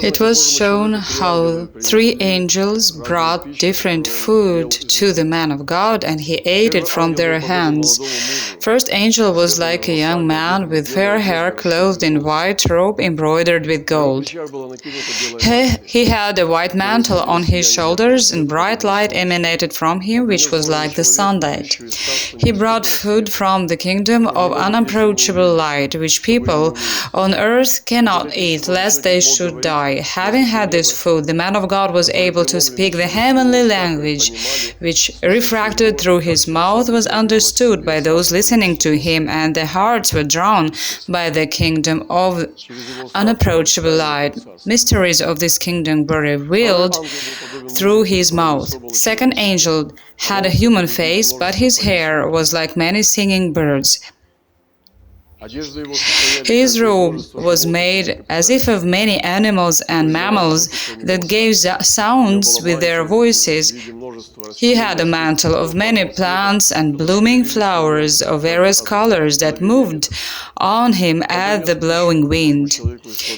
It was shown how three angels brought different food to the man of God, and he ate it from their hands. First angel was like a young man with fair hair, clothed in white robe embroidered with gold. He had a white mantle on his shoulders, and bright light emanated from him, which was like the sunlight. He brought food from the kingdom of unapproachable light, which people on earth cannot eat, lest they should die. Having had this food, the man of God was able to speak the heavenly language, which, refracted through his mouth, was understood by those listening to him, and their hearts were drawn by the kingdom of unapproachable light. Mysteries of this kingdom were revealed through his mouth. Second angel had a human face, but his hair was like many singing birds. His robe was made as if of many animals and mammals that gave sounds with their voices. He had a mantle of many plants and blooming flowers of various colors that moved on him at the blowing wind.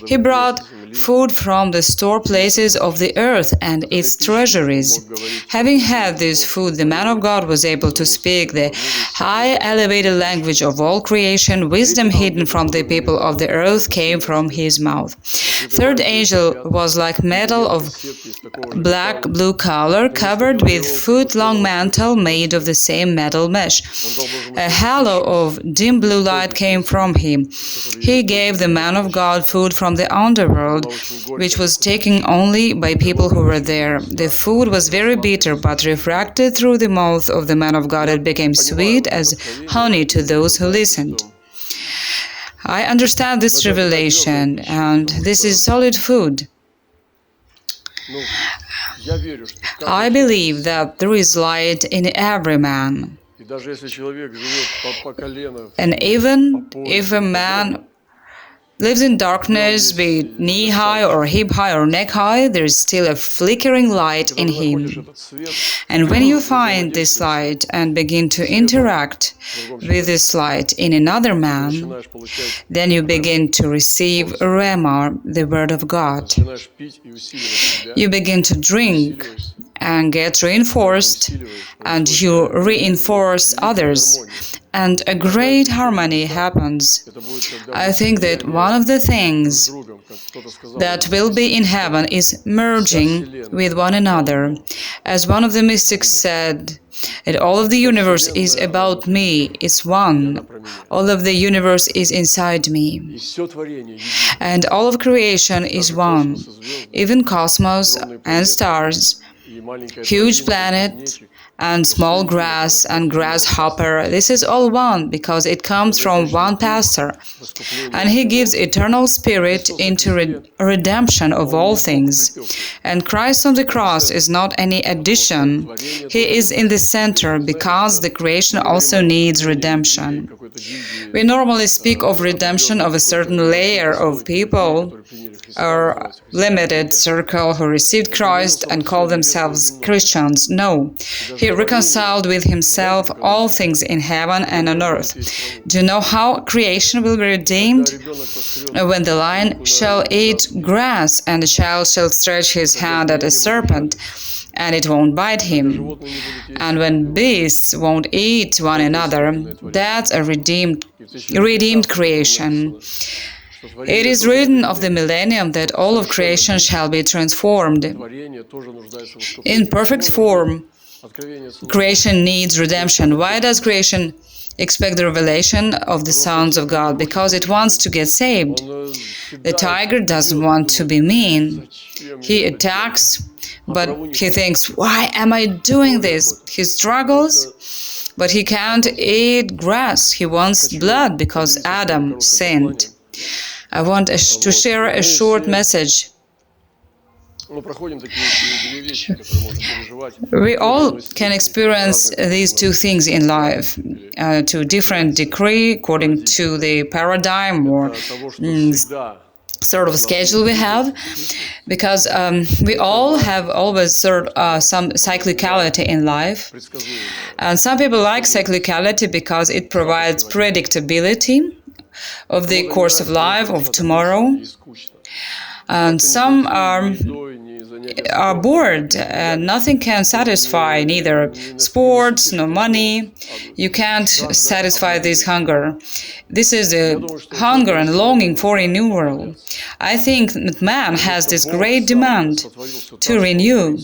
He brought food from the store places of the earth and its treasuries. Having had this food, the man of God was able to speak the high elevated language of all creation. Wisdom hidden from the people of the earth came from his mouth. Third angel was like metal of black blue color, covered with foot-long mantle made of the same metal mesh. A halo of dim blue light came from him. He gave the man of God food from the underworld, which was taken only by people who were there. The food was very bitter, but refracted through the mouth of the man of God, it became sweet as honey to those who listened. I understand this revelation, and this is solid food. I believe that there is light in every man. And even if a man lives in darkness, be it knee-high or hip-high or neck-high, there is still a flickering light in him. And when you find this light and begin to interact with this light in another man, then you begin to receive Rema, the Word of God. You begin to drink and get reinforced, and you reinforce others. And a great harmony happens. I think that one of the things that will be in heaven is merging with one another. As one of the mystics said, that all of the universe is about me, it's one. All of the universe is inside me. And all of creation is one. Even cosmos and stars, huge planet, and small grass and grasshopper, this is all one, because it comes from one pastor. And he gives eternal spirit into redemption of all things. And Christ on the cross is not any addition. He is in the center, because the creation also needs redemption. We normally speak of redemption of a certain layer of people, or limited circle who received Christ and call themselves Christians. No, He reconciled with Himself all things in heaven and on earth. Do you know how creation will be redeemed? When the lion shall eat grass, and the child shall stretch his hand at a serpent, and it won't bite him. And when beasts won't eat one another, that's a redeemed creation. It is written of the millennium that all of creation shall be transformed. In perfect form, creation needs redemption. Why does creation expect the revelation of the sons of God? Because it wants to get saved. The tiger doesn't want to be mean. He attacks, but he thinks, why am I doing this? He struggles, but he can't eat grass. He wants blood because Adam sinned. I want to share a short message. We all can experience these two things in life to a different degree according to the paradigm or sort of schedule we have, because we all have always some cyclicality in life. And some people like cyclicality because it provides predictability of the course of life, of tomorrow. And some are bored. Nothing can satisfy, neither sports nor money. You can't satisfy this hunger. This is the hunger and longing for a new world. I think that man has this great demand to renew,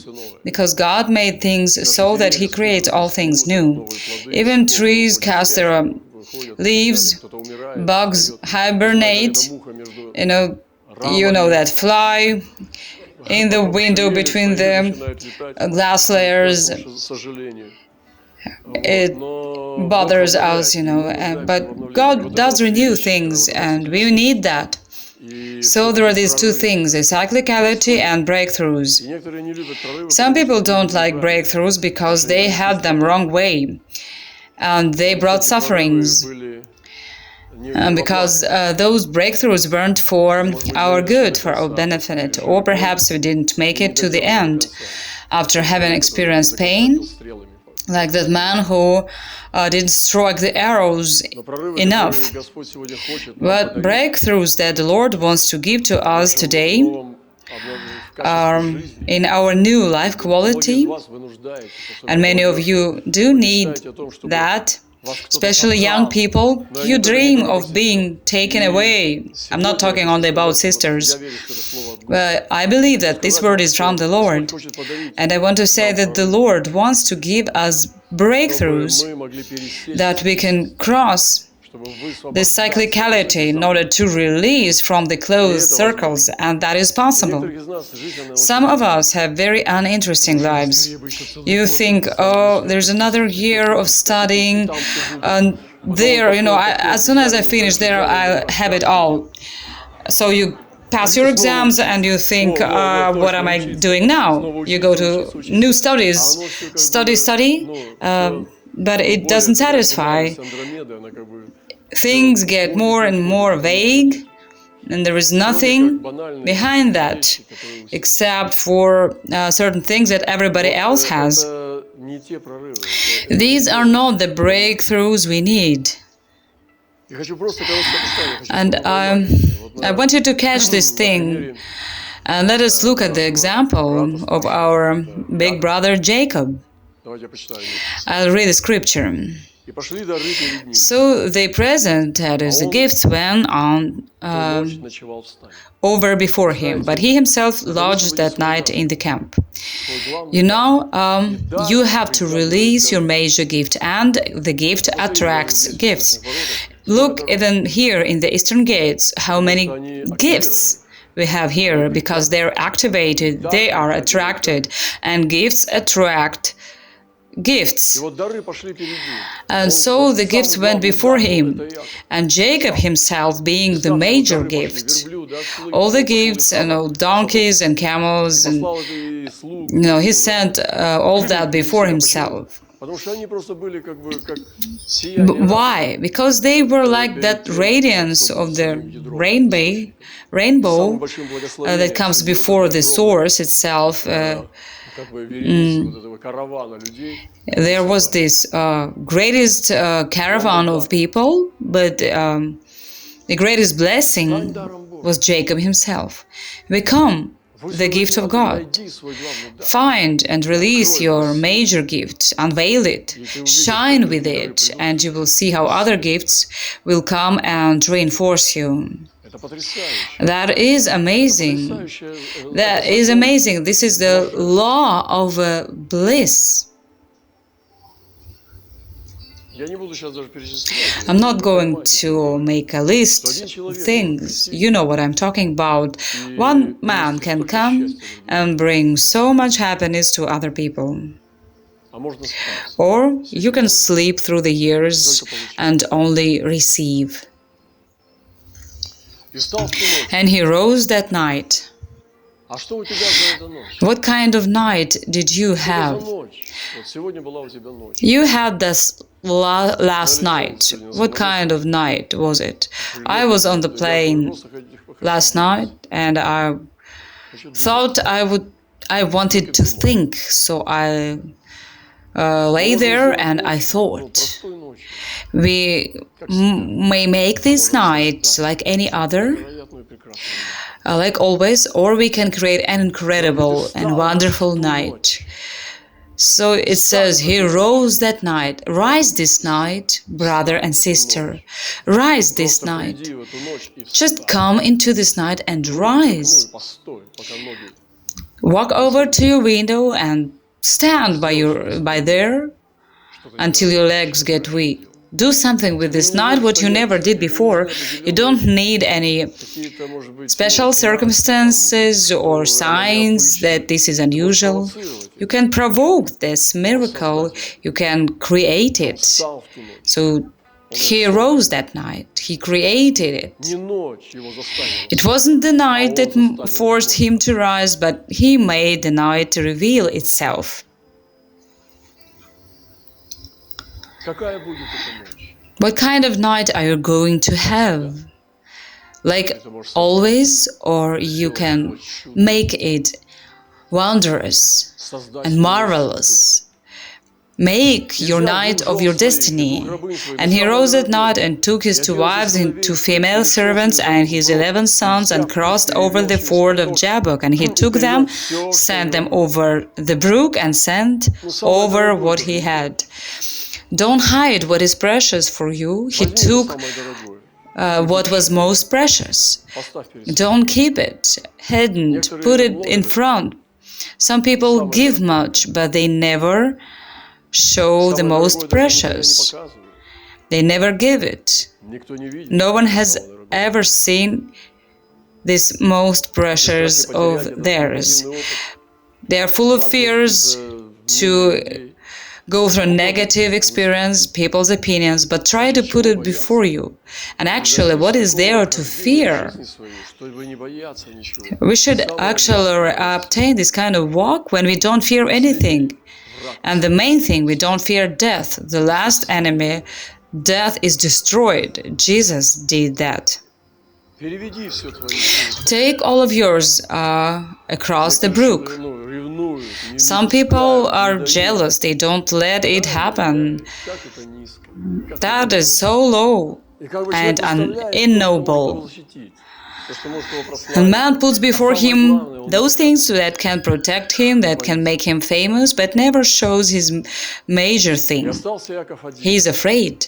because God made things so that He creates all things new. Even trees cast their leaves, bugs hibernate, you know that fly in the window between the glass layers. It bothers us, but God does renew things, and we need that. So there are these two things, a cyclicality and breakthroughs. Some people don't like breakthroughs because they had them wrong way, and they brought sufferings. Because those breakthroughs weren't for our good, for our benefit, or perhaps we didn't make it to the end after having experienced pain, like that man who didn't strike the arrows enough. But breakthroughs that the Lord wants to give to us today are in our new life quality, and many of you do need that. Especially young people, you dream of being taken away. I'm not talking only about sisters, but I believe that this word is from the Lord. And I want to say that the Lord wants to give us breakthroughs that we can cross this cyclicality in order to release from the closed circles, and that is possible. Some of us have very uninteresting lives. You think, oh, there's another year of studying, and there, as soon as I finish there, I'll have it all. So you pass your exams and you think, what am I doing now? You go to new studies, study, but it doesn't satisfy. Things get more and more vague, and there is nothing behind that except for certain things that everybody else has. These are not the breakthroughs we need. And I want you to catch this thing. And let us look at the example of our big brother Jacob. I'll read the scripture. So the present, that is, the gifts, went on over before him, but he himself lodged that night in the camp. You have to release your major gift, and the gift attracts gifts. Look, even here in the Eastern Gates, how many gifts we have here, because they're activated, they are attracted, and gifts attract gifts. And so the gifts went before him, and Jacob himself being the major gift. All the gifts, donkeys and camels, and he sent all that before himself. Why? Because they were like that radiance of the rainbow that comes before the source itself. There was this greatest caravan of people, but the greatest blessing was Jacob himself. Become the gift of God. Find and release your major gift, unveil it, shine with it, and you will see how other gifts will come and reinforce you. That is amazing. That is amazing. This is the law of bliss. I'm not going to make a list of things. You know what I'm talking about. One man can come and bring so much happiness to other people. Or you can sleep through the years and only receive. And he rose that night. What kind of night did you have? You had this last night. What kind of night was it? I was on the plane last night, and I thought I wanted to think, so I lay there and I thought, we may make this night like any other. like always, or we can create an incredible and wonderful night. So it says, he rose that night. Rise this night, brother and sister. Rise this night. Just come into this night and rise. Walk over to your window and stand by there until your legs get weak. Do something with this night what you never did before. You don't need any special circumstances or signs that this is unusual. You can provoke this miracle. You can create it. So he rose that night. He created it. It wasn't the night that forced him to rise, but he made the night to reveal itself. What kind of night are you going to have? Like always, or you can make it wondrous and marvelous. Make your night of your destiny. And he rose at night and took his 2 wives and 2 female servants and his 11 sons and crossed over the ford of Jabbok. And he took them, sent them over the brook and sent over what he had. Don't hide what is precious for you. He took what was most precious. Don't keep it hidden. Put it in front. Some people give much, but they never show the most precious. They never give it. No one has ever seen this most precious of theirs. They are full of fears to go through negative experience, people's opinions, but try to put it before you. And actually, what is there to fear? We should actually obtain this kind of walk when we don't fear anything. And the main thing, we don't fear death. The last enemy, death, is destroyed. Jesus did that. Take all of yours across the brook. Some people are jealous, they don't let it happen. That is so low and ignoble. And man puts before him those things that can protect him, that can make him famous, but never shows his major thing. He is afraid.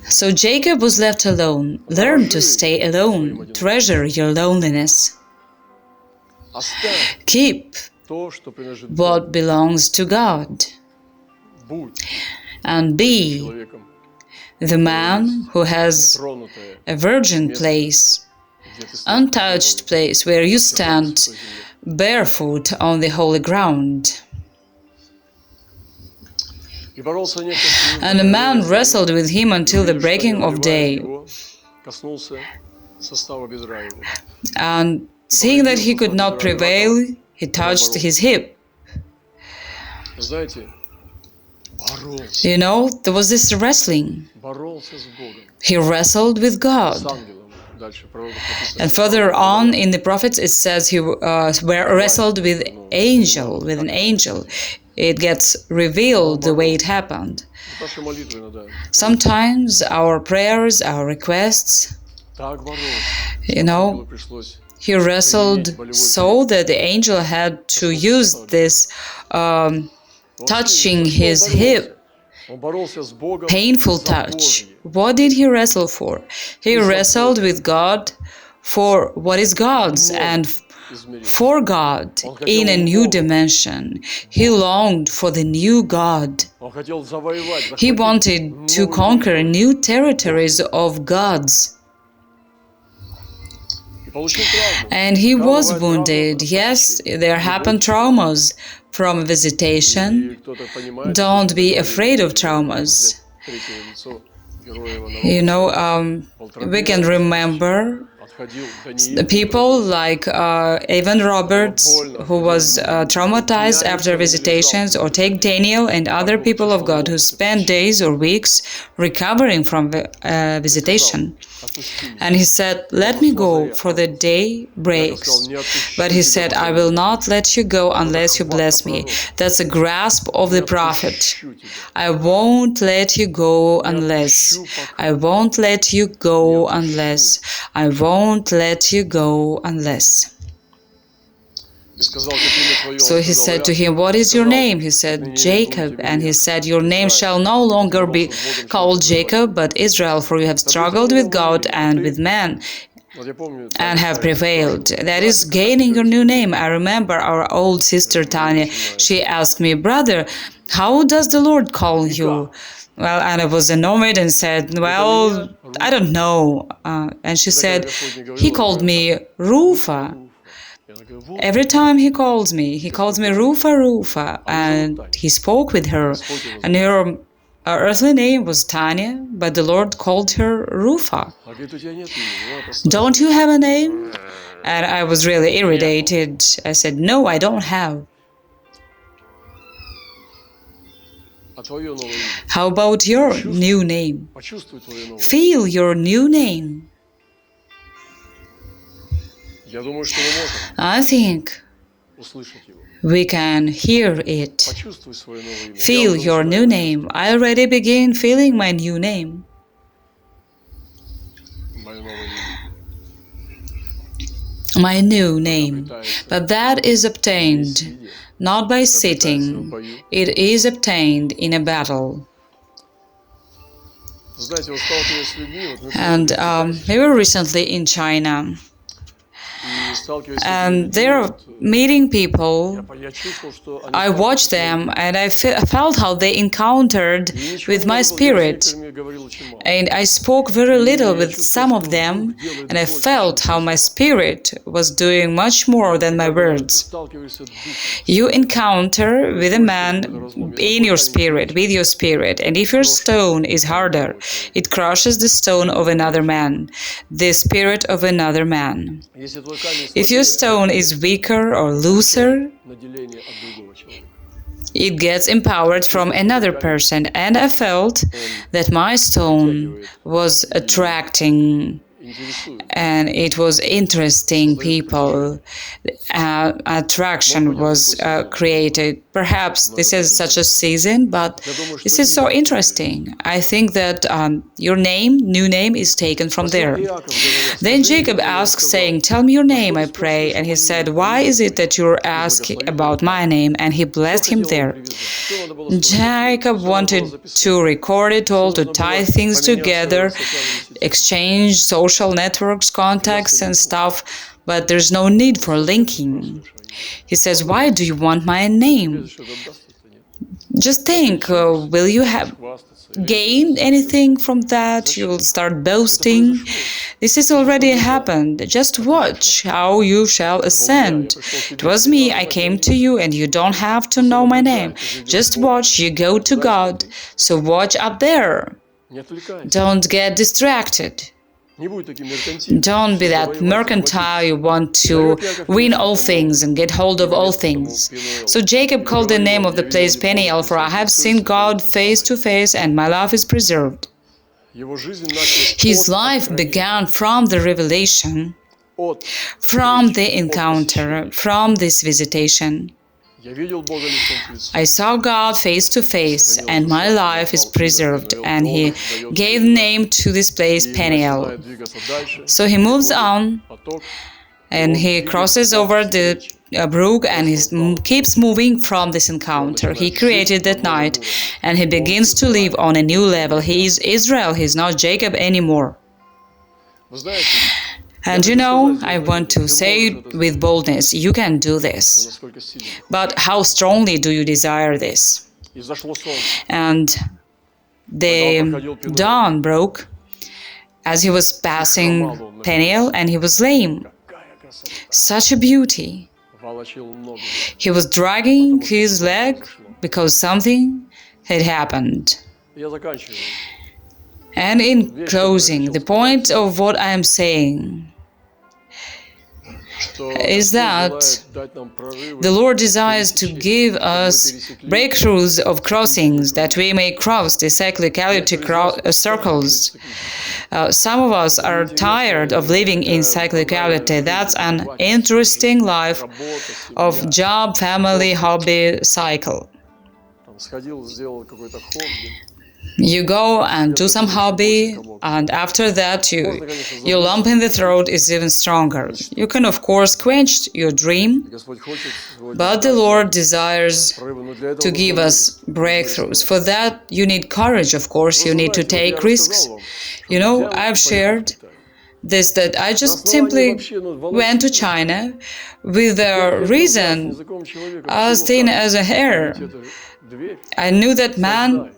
So Jacob was left alone. Learn to stay alone. Treasure your loneliness. Keep what belongs to God. And be the man who has a virgin place, untouched place where you stand barefoot on the holy ground. And a man wrestled with him until the breaking of day. And seeing that he could not prevail, he touched his hip. You know, there was this wrestling. He wrestled with God. And further on in the prophets it says he wrestled with an angel. It gets revealed the way it happened. Sometimes our prayers, our requests, you know, he wrestled so that the angel had to use this touching his hip, painful touch. What did he wrestle for? He wrestled with God for what is God's and for God in a new dimension. He longed for the new God. He wanted to conquer new territories of God's. And he was wounded. Yes, there happened traumas from visitation. Don't be afraid of traumas. You know, we can remember the people like Evan Roberts, who was traumatized after visitations, or take Daniel and other people of God who spent days or weeks recovering from visitation. And he said, "Let me go, for the day breaks." But he said, "I will not let you go unless you bless me." That's a grasp of the prophet. I won't let you go unless. I won't let you go unless. I won't won't let you go unless. So he said to him, what is your name? He said, Jacob. And he said, your name shall no longer be called Jacob, but Israel, for you have struggled with God and with man, and have prevailed. That is gaining your new name. I remember our old sister Tanya, she asked me, brother, how does the Lord call you? Well, and I was annoyed and said, well, I don't know. And she said, he called me Rufa. Every time he calls me Rufa, Rufa, and he spoke with her, and her earthly name was Tanya, but the Lord called her Rufa. Don't you have a name? And I was really irritated. I said, no, I don't have. How about your new name? Feel your new name. I think we can hear it. Feel your new name. I already begin feeling my new name. My new name. But that is obtained not by sitting. It is obtained in a battle. And we were recently in China. And they're meeting people. I watched them and I felt how they encountered with my spirit. And I spoke very little with some of them, and I felt how my spirit was doing much more than my words. You encounter with a man in your spirit, with your spirit, and if your stone is harder, it crushes the stone of another man, the spirit of another man. If your stone is weaker or looser, it gets empowered from another person, and I felt that my stone was attracting and it was interesting people. Attraction was created. Perhaps this is such a season, but this is so interesting. I think that your new name is taken from there. Then Jacob asked, saying, tell me your name, I pray. And he said, why is it that you're asking about my name? And he blessed him there. Jacob wanted to record it all, to tie things together, exchange social networks, contacts and stuff, but there's no need for linking. He says, why do you want my name? Just think, will you have gained anything from that? You'll start boasting. This has already happened. Just watch how you shall ascend. It was me, I came to you, and you don't have to know my name. Just watch, you go to God. So watch up there. Don't get distracted. Don't be that mercantile, you want to win all things and get hold of all things. So Jacob called the name of the place Peniel, for I have seen God face to face, and my life is preserved. His life began from the revelation, from the encounter, from this visitation. I saw God face to face, and my life is preserved. And he gave name to this place Peniel. So he moves on, and he crosses over the brook, and he keeps moving from this encounter he created that night, and he begins to live on a new level. He is Israel, he is not Jacob anymore. And you know, I want to say with boldness, you can do this. But how strongly do you desire this? And the dawn broke as he was passing Peniel, and he was lame. Such a beauty. He was dragging his leg because something had happened. And in closing, the point of what I am saying is that the Lord desires to give us breakthroughs of crossings, that we may cross the cyclicality circles. Some of us are tired of living in cyclicality. That's an interesting life of job, family, hobby cycle. You go and do some hobby, and after that your lump in the throat is even stronger. You can of course quench your dream, but the Lord desires to give us breakthroughs. For that you need courage, of course. You need to take risks. I've shared this, that I just simply went to China with a reason as thin as a hair. I knew that man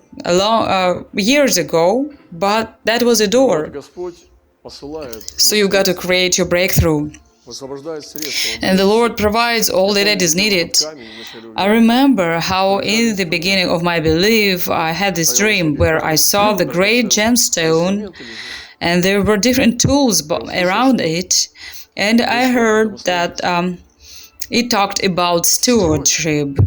years ago, but that was a door. So you got to create your breakthrough. And the Lord provides all that is needed. I remember how in the beginning of my belief I had this dream where I saw the great gemstone and there were different tools around it, and I heard that it talked about stewardship.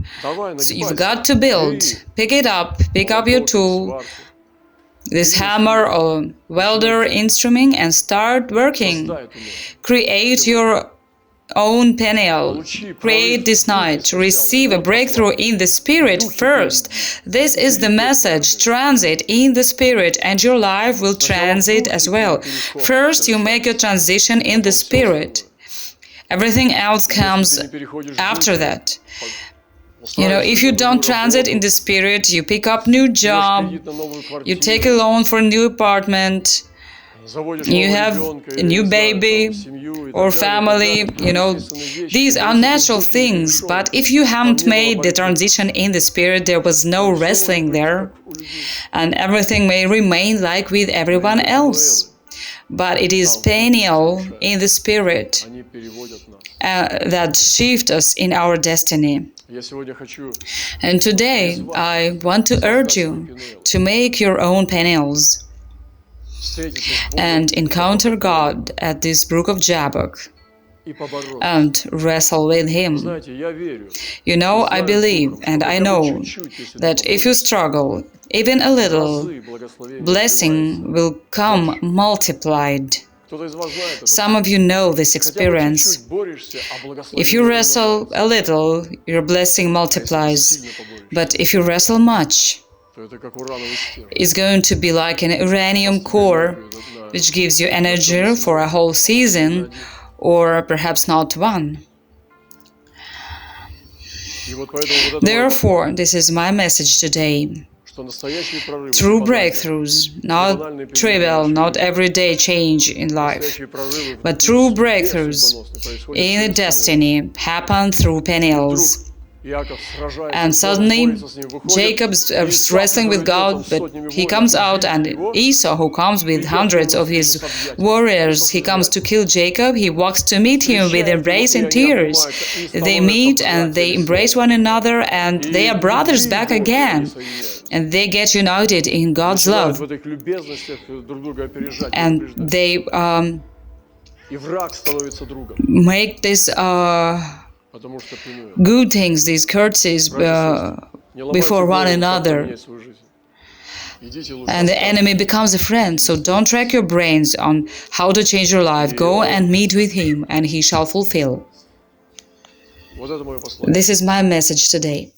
So you've got to build, pick up your tool, this hammer or welder instrument, and start working. Create your own panel. Create this night. Receive a breakthrough in the Spirit first. This is the message. Transit in the Spirit, and your life will transit as well. First, you make a transition in the Spirit. Everything else comes after that. If you don't transit in the Spirit, you pick up new job, you take a loan for a new apartment, you have a new baby or family, these are natural things. But if you haven't made the transition in the Spirit, there was no wrestling there, and everything may remain like with everyone else. But it is Peniel in the Spirit that shift us in our destiny. And today I want to urge you to make your own Peniels and encounter God at this brook of Jabbok and wrestle with Him. I believe and I know that if you struggle even a little, blessing will come multiplied. Some of you know this experience. If you wrestle a little, your blessing multiplies. But if you wrestle much, it's going to be like an uranium core, which gives you energy for a whole season, or perhaps not one. Therefore, this is my message today. True breakthroughs, not trivial, not everyday change in life, but true breakthroughs in destiny happen through Peniels. And suddenly, Jacob's wrestling with God, but he comes out, and Esau, who comes with hundreds of his warriors, he comes to kill Jacob. He walks to meet him with embrace and tears. They meet and they embrace one another, and they are brothers back again. And they get united in God's love. And they make this good things, these courtesies before one another. And the enemy becomes a friend. So don't rack your brains on how to change your life. Go and meet with Him, and He shall fulfill. This is my message today.